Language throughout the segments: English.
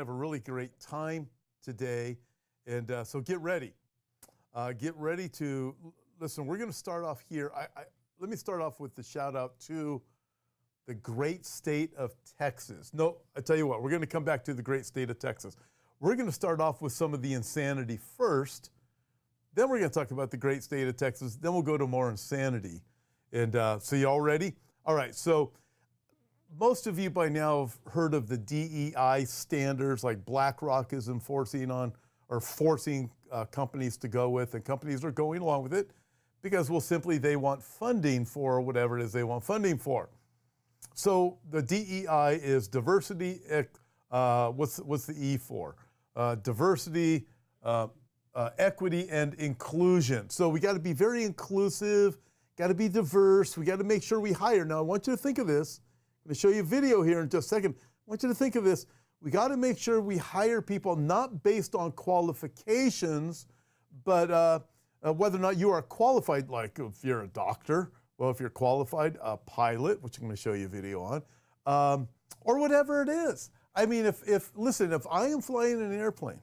have a really great time today, and so get ready. Get ready to listen. We're going to start off here. Let me start off with the shout out to the great state of Texas. No, I tell you what, we're going to come back to the great state of Texas. We're going to start off with some of the insanity first. Then we're going to talk about the great state of Texas. Then we'll go to more insanity. And so you all ready? All right. So most of you by now have heard of the DEI standards like BlackRock is enforcing on or forcing companies to go with, and companies are going along with it because, well, simply they want funding for whatever it is they want funding for. So the DEI is diversity. What's the E for? Diversity, equity, and inclusion. So we got to be very inclusive. Got to be diverse. We got to make sure we hire. Now I want you to think of this. I'm going to show you a video here in just a second. I want you to think of this. We got to make sure we hire people not based on qualifications, but whether or not you are qualified, like if you're a doctor, well, if you're qualified, a pilot, which I'm going to show you a video on, or whatever it is. I mean, listen, if I am flying an airplane,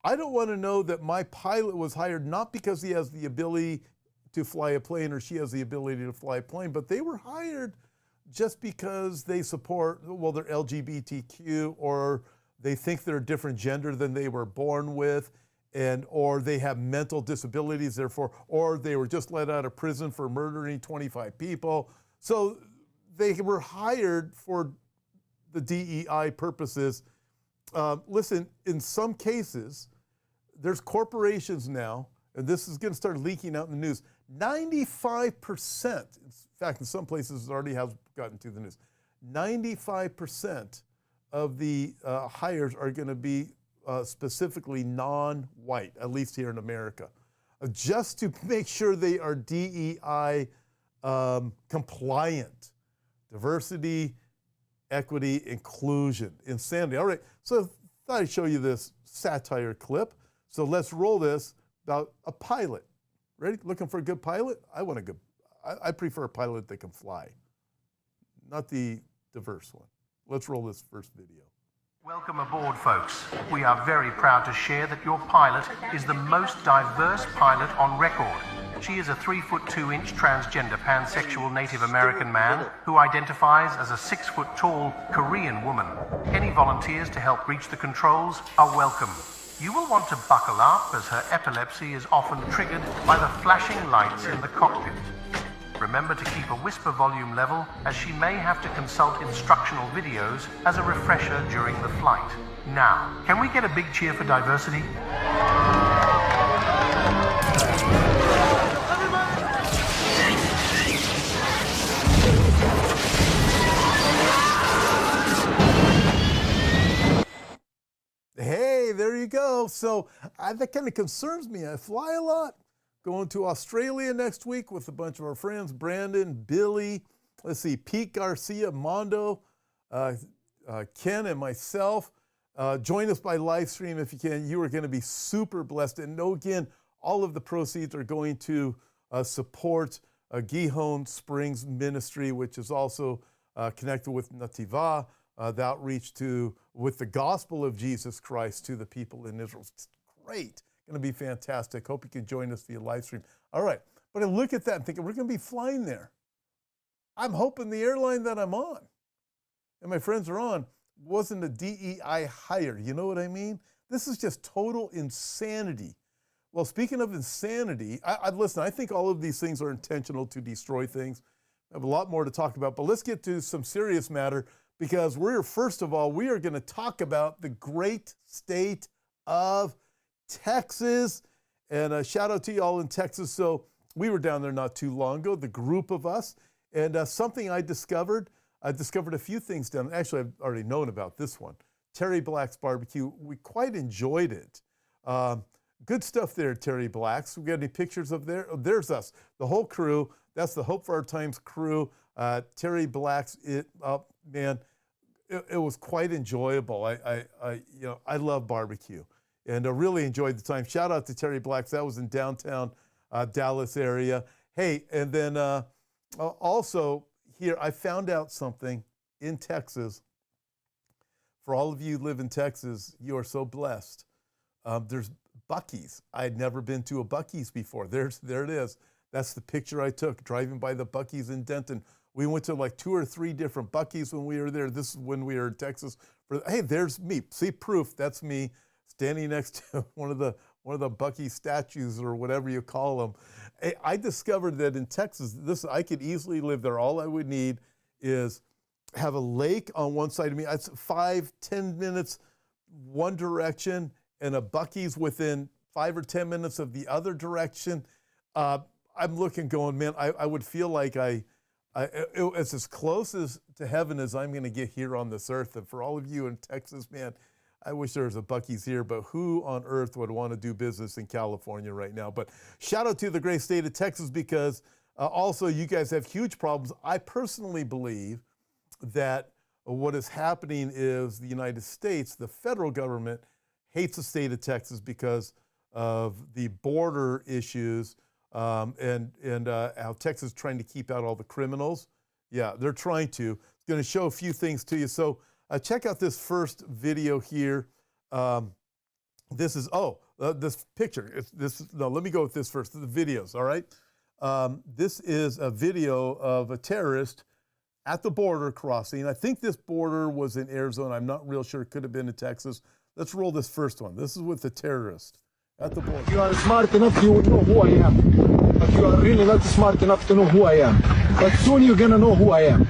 I don't want to know that my pilot was hired not because he has the ability to fly a plane or she has the ability to fly a plane, but they were hired just because they support, well, they're LGBTQ, or they think they're a different gender than they were born with, or they have mental disabilities, therefore, or they were just let out of prison for murdering 25 people. So they were hired for the DEI purposes. Listen, in some cases, there's corporations now, and this is going to start leaking out in the news, 95%, in fact, in some places it already has gotten to the news, 95% of the hires are going to be specifically non-white, at least here in America, just to make sure they are DEI compliant. Diversity, equity, inclusion, insanity. All right, so I thought I'd show you this satire clip. So let's roll this about a pilot. Ready? Looking for a good pilot? I prefer a pilot that can fly, not the diverse one. Let's roll this first video. Welcome aboard, folks. We are very proud to share that your pilot is the most diverse pilot on record. She is a 3'2" transgender pansexual Native American man who identifies as a 6'tall Korean woman. Any volunteers to help reach the controls are welcome. You will want to buckle up as her epilepsy is often triggered by the flashing lights in the cockpit. Remember to keep a whisper volume level, as she may have to consult instructional videos as a refresher during the flight. Now, can we get a big cheer for diversity? Hey, there you go. So that kind of concerns me. I fly a lot. Going to Australia next week with a bunch of our friends, Brandon, Billy, let's see, Pete Garcia, Mondo, Ken, and myself. Join us by live stream if you can. You are going to be super blessed. And know again, all of the proceeds are going to support Gihon Springs Ministry, which is also connected with Nativa, the outreach with the gospel of Jesus Christ to the people in Israel. It's great. Going to be fantastic. Hope you can join us via live stream. All right. But I look at that and think, we're going to be flying there. I'm hoping the airline that I'm on and my friends are on wasn't a DEI hire. You know what I mean? This is just total insanity. Well, speaking of insanity, listen, I think all of these things are intentional to destroy things. I have a lot more to talk about, but let's get to some serious matter, because first of all, we are going to talk about the great state of Texas, and a shout out to you all in Texas. So we were down there not too long ago, the group of us, and something I discovered a few things down. Actually, I've already known about this one, Terry Black's barbecue. We quite enjoyed it. Good stuff there, Terry Black's. We got any pictures of there? Oh, there's us, the whole crew. That's the Hope for Our Times crew. Terry Black's. Man, it was quite enjoyable. I love barbecue. And I really enjoyed the time. Shout out to Terry Black's. That was in downtown Dallas area. Hey, and then also here, I found out something in Texas For all of you who live in Texas, you are so blessed. There's Buc-ee's. I had never been to a Buc-ee's before. There it is. That's the picture I took driving by the Buc-ee's in Denton. We went to like 2 or 3 different Buc-ee's when we were there. This is when we were in Texas. Hey, there's me. See, proof. That's me standing next to one of the Buc-ee's statues or whatever you call them. Hey, I discovered that in Texas, I could easily live there. All I would need is have a lake on one side of me. It's 5-10 minutes one direction, and a Buc-ee's within 5 or 10 minutes of the other direction. I'm looking, going, man, I would feel like it's as close to heaven as I'm going to get here on this earth. And for all of you in Texas, man, I wish there was a Buc-ee's here, but who on earth would want to do business in California right now? But shout out to the great state of Texas, because also you guys have huge problems. I personally believe that what is happening is the United States, the federal government, hates the state of Texas because of the border issues and how Texas is trying to keep out all the criminals. Yeah, they're trying to. It's going to show a few things to you. So check out this first video here. This is, this picture. Let me go with this first, the videos, all right? This is a video of a terrorist at the border crossing. I think this border was in Arizona. I'm not real sure. It could have been in Texas. Let's roll this first one. This is with the terrorist at the border. You are smart enough, you would know who I am. But you are really not smart enough to know who I am. But soon you're gonna know who I am.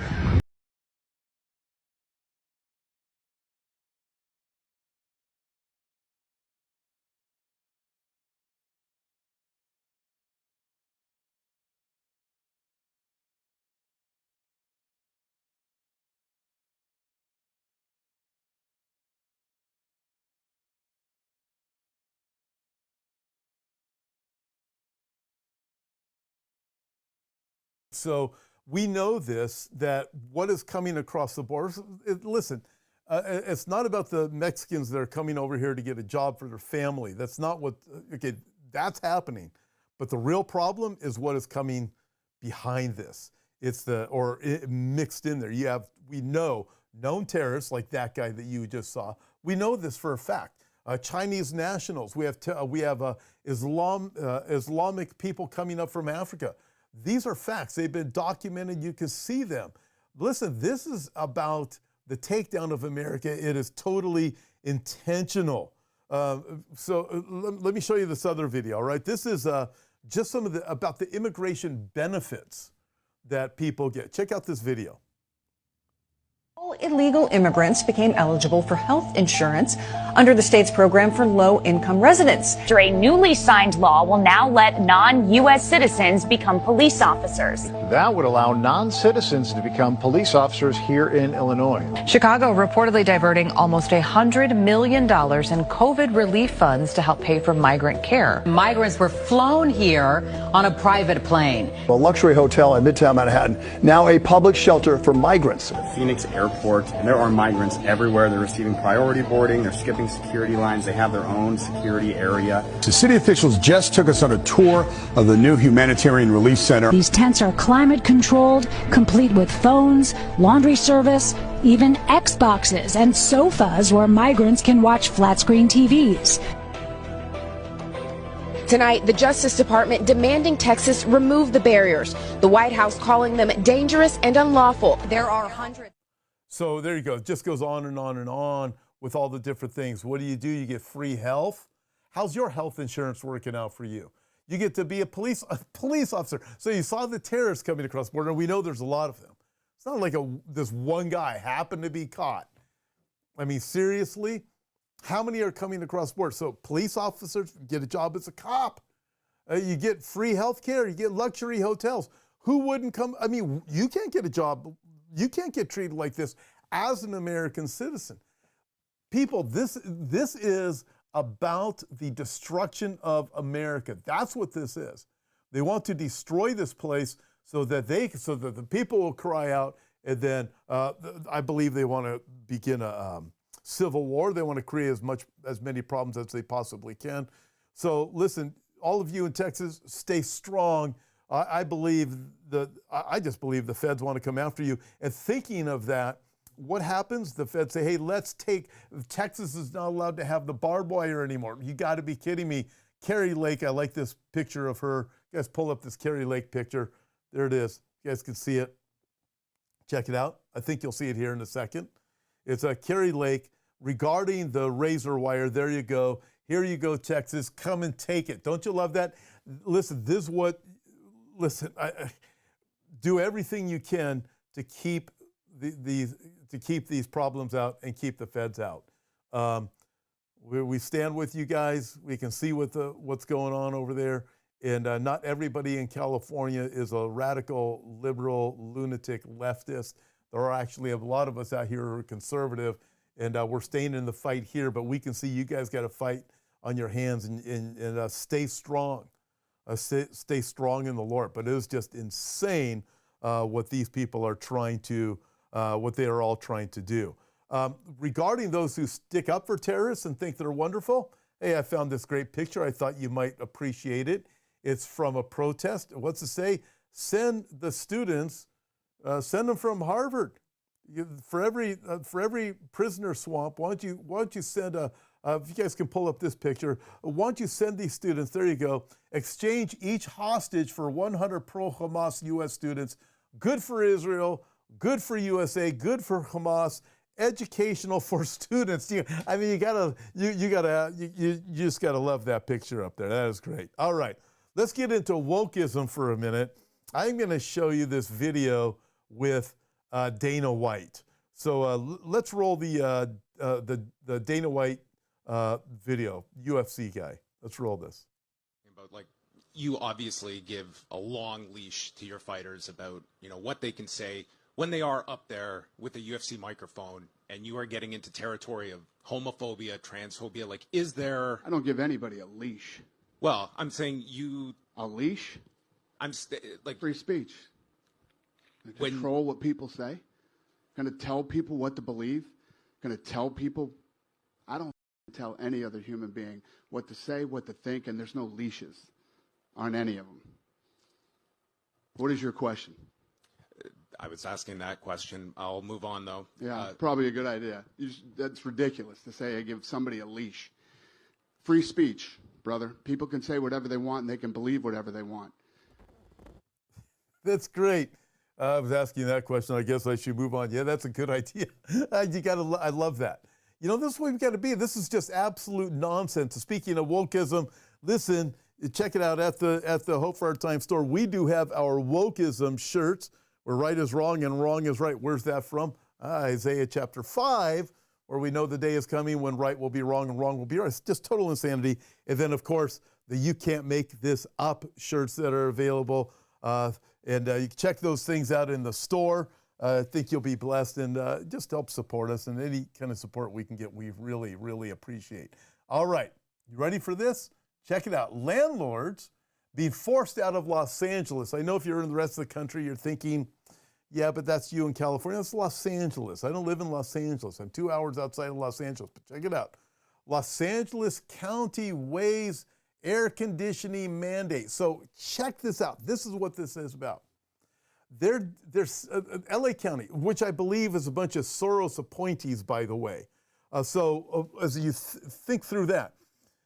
So we know this, that what is coming across the border, listen, it's not about the Mexicans that are coming over here to get a job for their family. That's not what, okay, that's happening. But the real problem is what is coming behind this. It's mixed in there. We know known terrorists like that guy that you just saw. We know this for a fact. Chinese nationals. We have Islamic people coming up from Africa. These are facts. They've been documented. You can see them. Listen, this is about the takedown of America. It is totally intentional. So let me show you this other video, all right? This is just about the immigration benefits that people get. Check out this video. Illegal immigrants became eligible for health insurance under the state's program for low-income residents. A newly signed law will now let non-U.S. citizens become police officers. That would allow non-citizens to become police officers here in Illinois. Chicago reportedly diverting almost $100 million in COVID relief funds to help pay for migrant care. Migrants were flown here on a private plane. A luxury hotel in Midtown Manhattan, now a public shelter for migrants. Phoenix Airport, and there are migrants everywhere. They're receiving priority boarding, they're skipping security lines, they have their own security area. The city officials just took us on a tour of the new humanitarian relief center. These tents are climate controlled, complete with phones, laundry service, even Xboxes and sofas where migrants can watch flat screen TVs. Tonight, the Justice Department demanding Texas remove the barriers. The White House calling them dangerous and unlawful. There are hundreds. So there you go. It just goes on and on and on with all the different things. What do? You get free health. How's your health insurance working out for you? You get to be a police officer. So you saw the terrorists coming across the border, and we know there's a lot of them. It's not like this one guy happened to be caught. I mean, seriously? How many are coming across the border? So police officers get a job as a cop. You get free health care. You get luxury hotels. Who wouldn't come? I mean, you can't get a job. You can't get treated like this as an American citizen. People, this is about the destruction of America. That's what this is. They want to destroy this place so that the people will cry out, and then I believe they want to begin a civil war. They want to create as many problems as they possibly can. So listen, all of you in Texas, stay strong. I just believe the feds want to come after you. And thinking of that, what happens? The feds say, hey, Texas is not allowed to have the barbed wire anymore. You got to be kidding me. Carrie Lake, I like this picture of her. You guys pull up this Carrie Lake picture. There it is. You guys can see it. Check it out. I think you'll see it here in a second. It's a Carrie Lake regarding the razor wire. There you go. Here you go, Texas. Come and take it. Don't you love that? Listen, do everything you can to keep these problems out and keep the feds out. We stand with you guys. We can see what's going on over there. And not everybody in California is a radical, liberal, lunatic leftist. There are actually a lot of us out here who are conservative, and we're staying in the fight here, but we can see you guys got to fight on your hands and stay strong. Stay strong in the Lord. But it is just insane what these people are what they are all trying to do. Regarding those who stick up for terrorists and think they're wonderful, hey, I found this great picture. I thought you might appreciate it. It's from a protest. What's it say? Send the students, send them from Harvard. For every prisoner swamp, why don't you send if you guys can pull up this picture, why don't you send these students, there you go, exchange each hostage for 100 pro-Hamas U.S. students. Good for Israel, good for USA, good for Hamas, educational for students. You just gotta love that picture up there. That is great. All right, let's get into wokeism for a minute. I'm gonna show you this video with Dana White. So let's roll the Dana White video, UFC guy. Let's roll this. About, like, you obviously give a long leash to your fighters about, what they can say when they are up there with a UFC microphone, and you are getting into territory of homophobia, transphobia. Like, is there? I don't give anybody a leash. Well, I'm saying you. A leash? Like free speech. Control what people say. Going to tell people what to believe. Going to tell people. I don't tell any other human being what to say, what to think, and there's no leashes on any of them. What is your question? I was asking that question. I'll move on, though. Yeah, probably a good idea. That's ridiculous to say I give somebody a leash. Free speech, brother. People can say whatever they want, and they can believe whatever they want. That's great. I was asking that question. I guess I should move on. Yeah, that's a good idea. I love that. This is what we've got to be. This is just absolute nonsense. Speaking of wokeism, listen, check it out at the Hope for Our Time store. We do have our wokeism shirts, where right is wrong and wrong is right. Where's that from? Isaiah chapter 5, where we know the day is coming when right will be wrong and wrong will be right. It's just total insanity. And then, of course, the You Can't Make This Up shirts that are available. And you can check those things out in the store. I think you'll be blessed, and just help support us, and any kind of support we can get, we really, really appreciate. All right, you ready for this? Check it out. Landlords being forced out of Los Angeles. I know if you're in the rest of the country, you're thinking, yeah, but that's you in California. That's Los Angeles. I don't live in Los Angeles. I'm 2 hours outside of Los Angeles, but check it out. Los Angeles County waives air conditioning mandate. So check this out. This is what this is about. There's LA County, which I believe is a bunch of Soros appointees, by the way. As you think through that.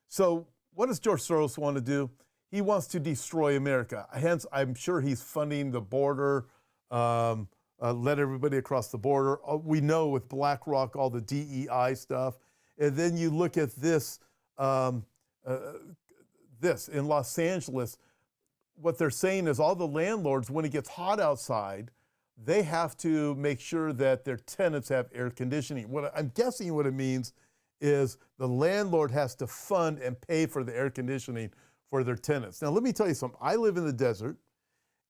So what does George Soros want to do? He wants to destroy America. Hence, I'm sure he's funding the border, let everybody across the border. We know with BlackRock, all the DEI stuff. And then you look at this, this in Los Angeles. What they're saying is all the landlords, when it gets hot outside, they have to make sure that their tenants have air conditioning. What I'm guessing what it means is the landlord has to fund and pay for the air conditioning for their tenants. Now, let me tell you something. I live in the desert.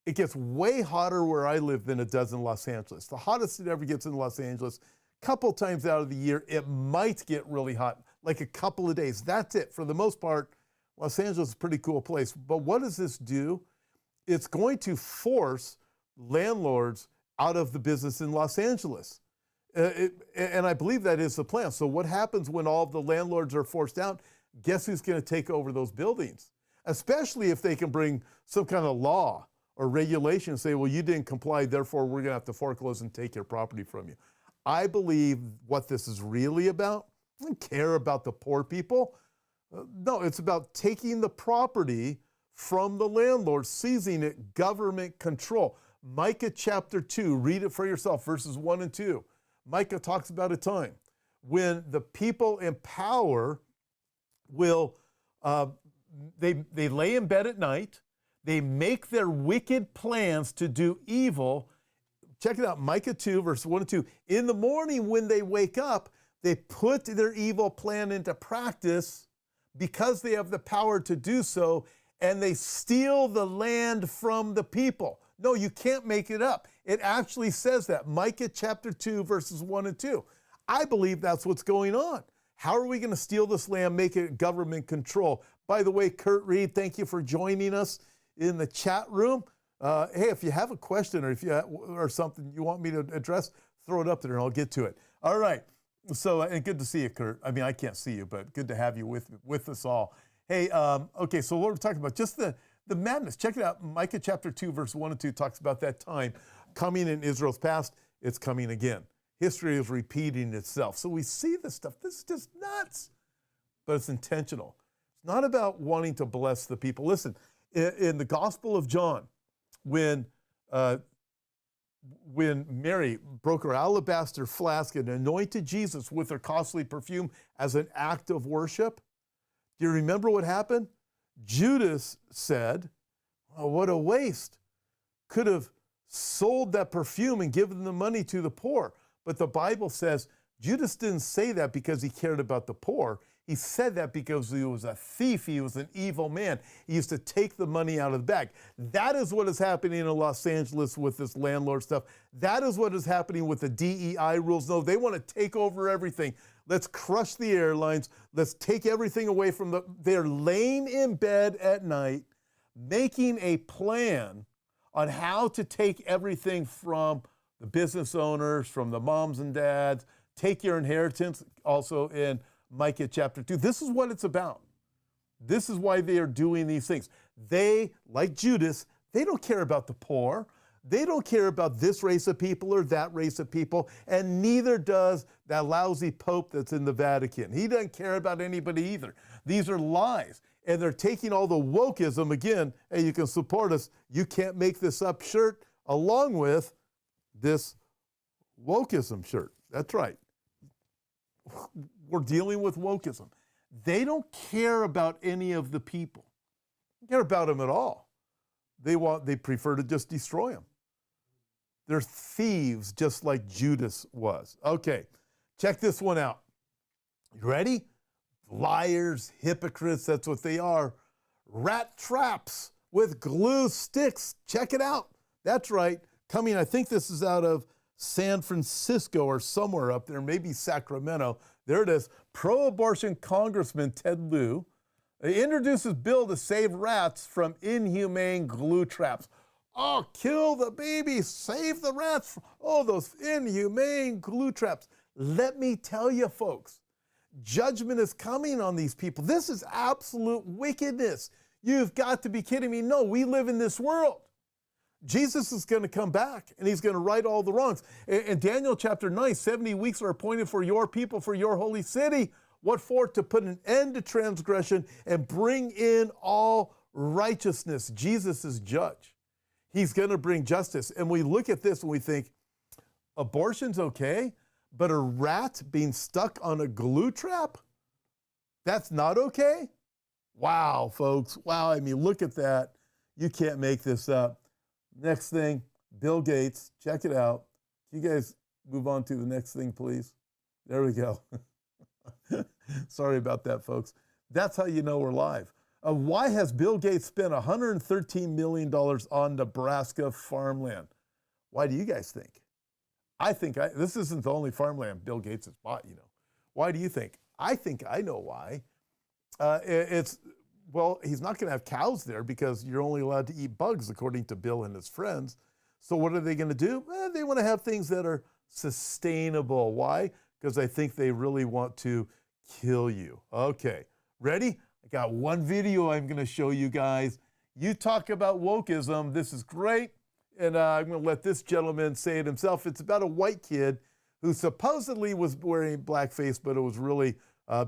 It gets way hotter where I live than it does in Los Angeles. The hottest it ever gets in Los Angeles, a couple times out of the year, it might get really hot, like a couple of days. That's it. For the most part, Los Angeles is a pretty cool place. But what does this do? It's going to force landlords out of the business in Los Angeles. And I believe that is the plan. So what happens when all of the landlords are forced out? Guess who's going to take over those buildings? Especially if they can bring some kind of law or regulation and say, well, you didn't comply, therefore we're going to have to foreclose and take your property from you. I believe what this is really about, I don't care about the poor people. No, it's about taking the property from the landlord, seizing it, government control. Micah chapter 2, read it for yourself, verses 1 and 2. Micah talks about a time when the people in power will, they lay in bed at night, they make their wicked plans to do evil. Check it out, Micah 2, verse 1 and 2. In the morning when they wake up, they put their evil plan into practice because they have the power to do so, and they steal the land from the people. No, you can't make it up. It actually says that. Micah chapter 2, verses 1 and 2. I believe that's what's going on. How are we going to steal this land, make it government control? By the way, Kurt Reed, thank you for joining us in the chat room. Hey, if you have a question or something you want me to address, throw it up there and I'll get to it. All right. So, and good to see you, Kurt. I mean, I can't see you, but good to have you with us all. Hey, okay, so what we're talking about, just the madness. Check it out. Micah chapter 2, verse 1 and 2 talks about that time coming in Israel's past. It's coming again. History is repeating itself. So we see this stuff. This is just nuts, but it's intentional. It's not about wanting to bless the people. Listen, in the Gospel of John, when Mary broke her alabaster flask and anointed Jesus with her costly perfume as an act of worship, do you remember what happened? Judas said, oh, what a waste. Could have sold that perfume and given the money to the poor. But the Bible says Judas didn't say that because he cared about the poor. He said that because he was a thief. He was an evil man. He used to take the money out of the bag. That is what is happening in Los Angeles with this landlord stuff. That is what is happening with the DEI rules. No, they want to take over everything. Let's crush the airlines. Let's take everything away from they're laying in bed at night, making a plan on how to take everything from the business owners, from the moms and dads, take your inheritance, also in Micah chapter 2. This is what it's about. This is why they are doing these things. They, like Judas, they don't care about the poor. They don't care about this race of people or that race of people, and neither does that lousy pope that's in the Vatican. He doesn't care about anybody either. These are lies, and they're taking all the wokeism, again, hey, you can support us, you can't make this up shirt, along with this wokeism shirt. That's right. We're dealing with wokeism. They don't care about any of the people. They don't care about them at all. They prefer to just destroy them. They're thieves, just like Judas was. Okay, check this one out. You ready? Liars, hypocrites, that's what they are. Rat traps with glue sticks. Check it out. That's right. Coming, I think this is out of San Francisco or somewhere up there, maybe Sacramento. There it is. Pro-abortion Congressman Ted Lieu introduces bill to save rats from inhumane glue traps. Oh, kill the babies, save the rats. Oh, those inhumane glue traps. Let me tell you, folks, judgment is coming on these people. This is absolute wickedness. You've got to be kidding me. No, we live in this world. Jesus is going to come back, and he's going to right all the wrongs. In Daniel chapter 9, 70 weeks are appointed for your people, for your holy city. What for? To put an end to transgression and bring in all righteousness. Jesus is judge. He's going to bring justice. And we look at this and we think, abortion's okay, but a rat being stuck on a glue trap, that's not okay? Wow, folks. Wow, I mean, look at that. You can't make this up. Next thing, Bill Gates. Check it out. Can you guys move on to the next thing, please? There we go. Sorry about that, folks. That's how you know we're live. Why has Bill Gates spent $113 million on Nebraska farmland? Why do you guys think? I think this isn't the only farmland Bill Gates has bought, you know. Why do you think? I think I know why. Well, he's not going to have cows there because you're only allowed to eat bugs, according to Bill and his friends. So what are they going to do? They want to have things that are sustainable. Why? Because I think they really want to kill you. Okay, ready? I got one video I'm going to show you guys. You talk about wokeism. This is great. And I'm going to let this gentleman say it himself. It's about a white kid who supposedly was wearing blackface, but it was really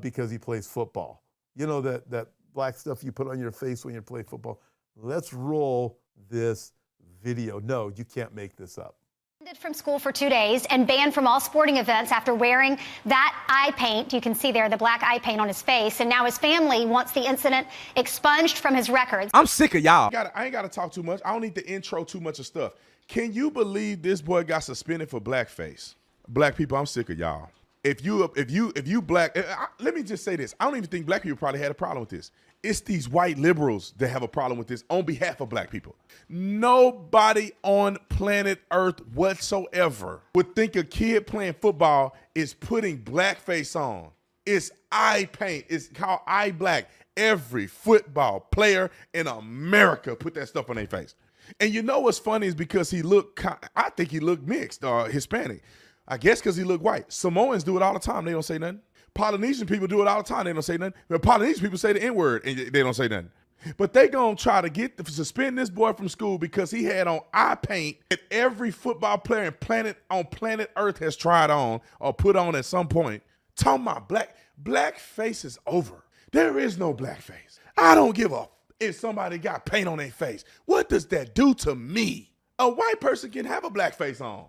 because he plays football. You know that black stuff you put on your face when you play football. Let's roll this video. No, you can't make this up. From school for 2 days and banned from all sporting events after wearing that eye paint. You can see there the black eye paint on his face. And now his family wants the incident expunged from his records. I'm sick of y'all. I ain't got to talk too much. I don't need to intro too much of stuff. Can you believe this boy got suspended for blackface? Black people, I'm sick of y'all. If you black, let me just say this. I don't even think black people probably had a problem with this. It's these white liberals that have a problem with this on behalf of black people. Nobody on planet Earth whatsoever would think a kid playing football is putting blackface on. It's eye paint. It's called eye black. Every football player in America put that stuff on their face. And you know what's funny is because I think he looked mixed or Hispanic. I guess because he looked white. Samoans do it all the time. They don't say nothing. Polynesian people do it all the time. They don't say nothing. But Polynesian people say the N-word and they don't say nothing. But they gonna try to suspend this boy from school because he had on eye paint that every football player on planet Earth has tried on or put on at some point. Talking about blackface is over. There is no blackface. I don't give a if somebody got paint on their face. What does that do to me? A white person can have a blackface on.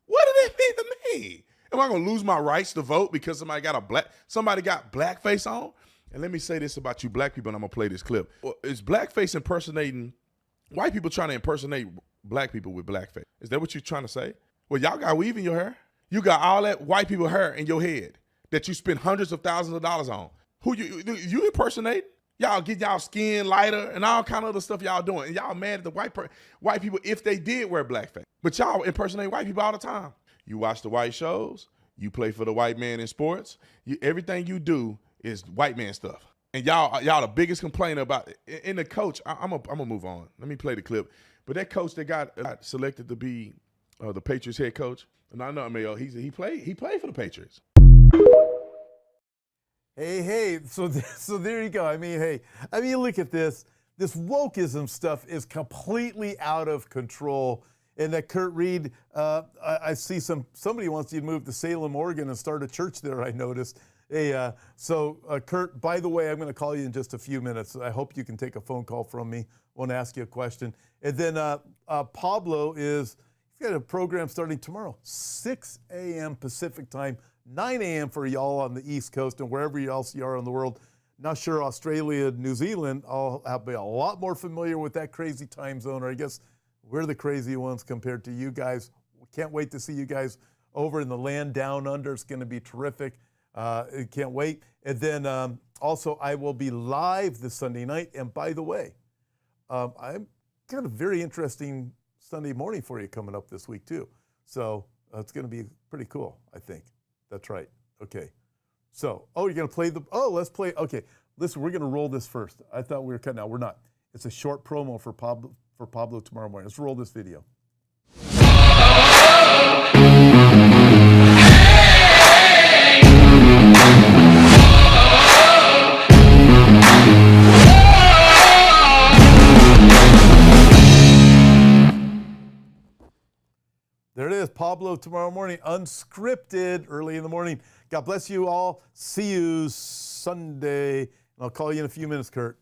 What does that mean to me? Am I gonna lose my rights to vote because somebody got blackface on? And let me say this about you black people, and I'm gonna play this clip. Is blackface impersonating white people trying to impersonate black people with blackface? Is that what you're trying to say? Well, y'all got weave in your hair. You got all that white people hair in your head that you spend hundreds of thousands of dollars on. Who you impersonate? Y'all get y'all skin lighter and all kind of other stuff y'all doing. And y'all mad at the white people if they did wear blackface. But y'all impersonate white people all the time. You watch the white shows. You play for the white man in sports. Everything you do is white man stuff. And y'all the biggest complainer about it. And the coach, I'm gonna move on. Let me play the clip. But that coach that got selected to be the Patriots head coach, and I know Mayo, he played for the Patriots. Hey, so there you go. I mean, look at this. This wokeism stuff is completely out of control. And that Kurt Reed, I see somebody wants you to move to Salem, Oregon and start a church there, I noticed. Hey, Kurt, by the way, I'm going to call you in just a few minutes. I hope you can take a phone call from me. I want to ask you a question. And then Pablo he's got a program starting tomorrow, 6 a.m. Pacific time, 9 a.m. for y'all on the East Coast and wherever else you are in the world. Not sure Australia, New Zealand, I'll be a lot more familiar with that crazy time zone, or I guess we're the crazy ones compared to you guys. Can't wait to see you guys over in the land down under. It's going to be terrific. Can't wait. And then also I will be live this Sunday night. And by the way, I've got a very interesting Sunday morning for you coming up this week too. So it's going to be pretty cool, I think. That's right. Okay. So, you're going to play let's play. Okay. Listen, we're going to roll this first. I thought we were cutting out. We're not. It's a short promo for Pablo tomorrow morning. Let's roll this video. There it is, Pablo tomorrow morning, unscripted, early in the morning. God bless you all. See you Sunday. And I'll call you in a few minutes, Kurt.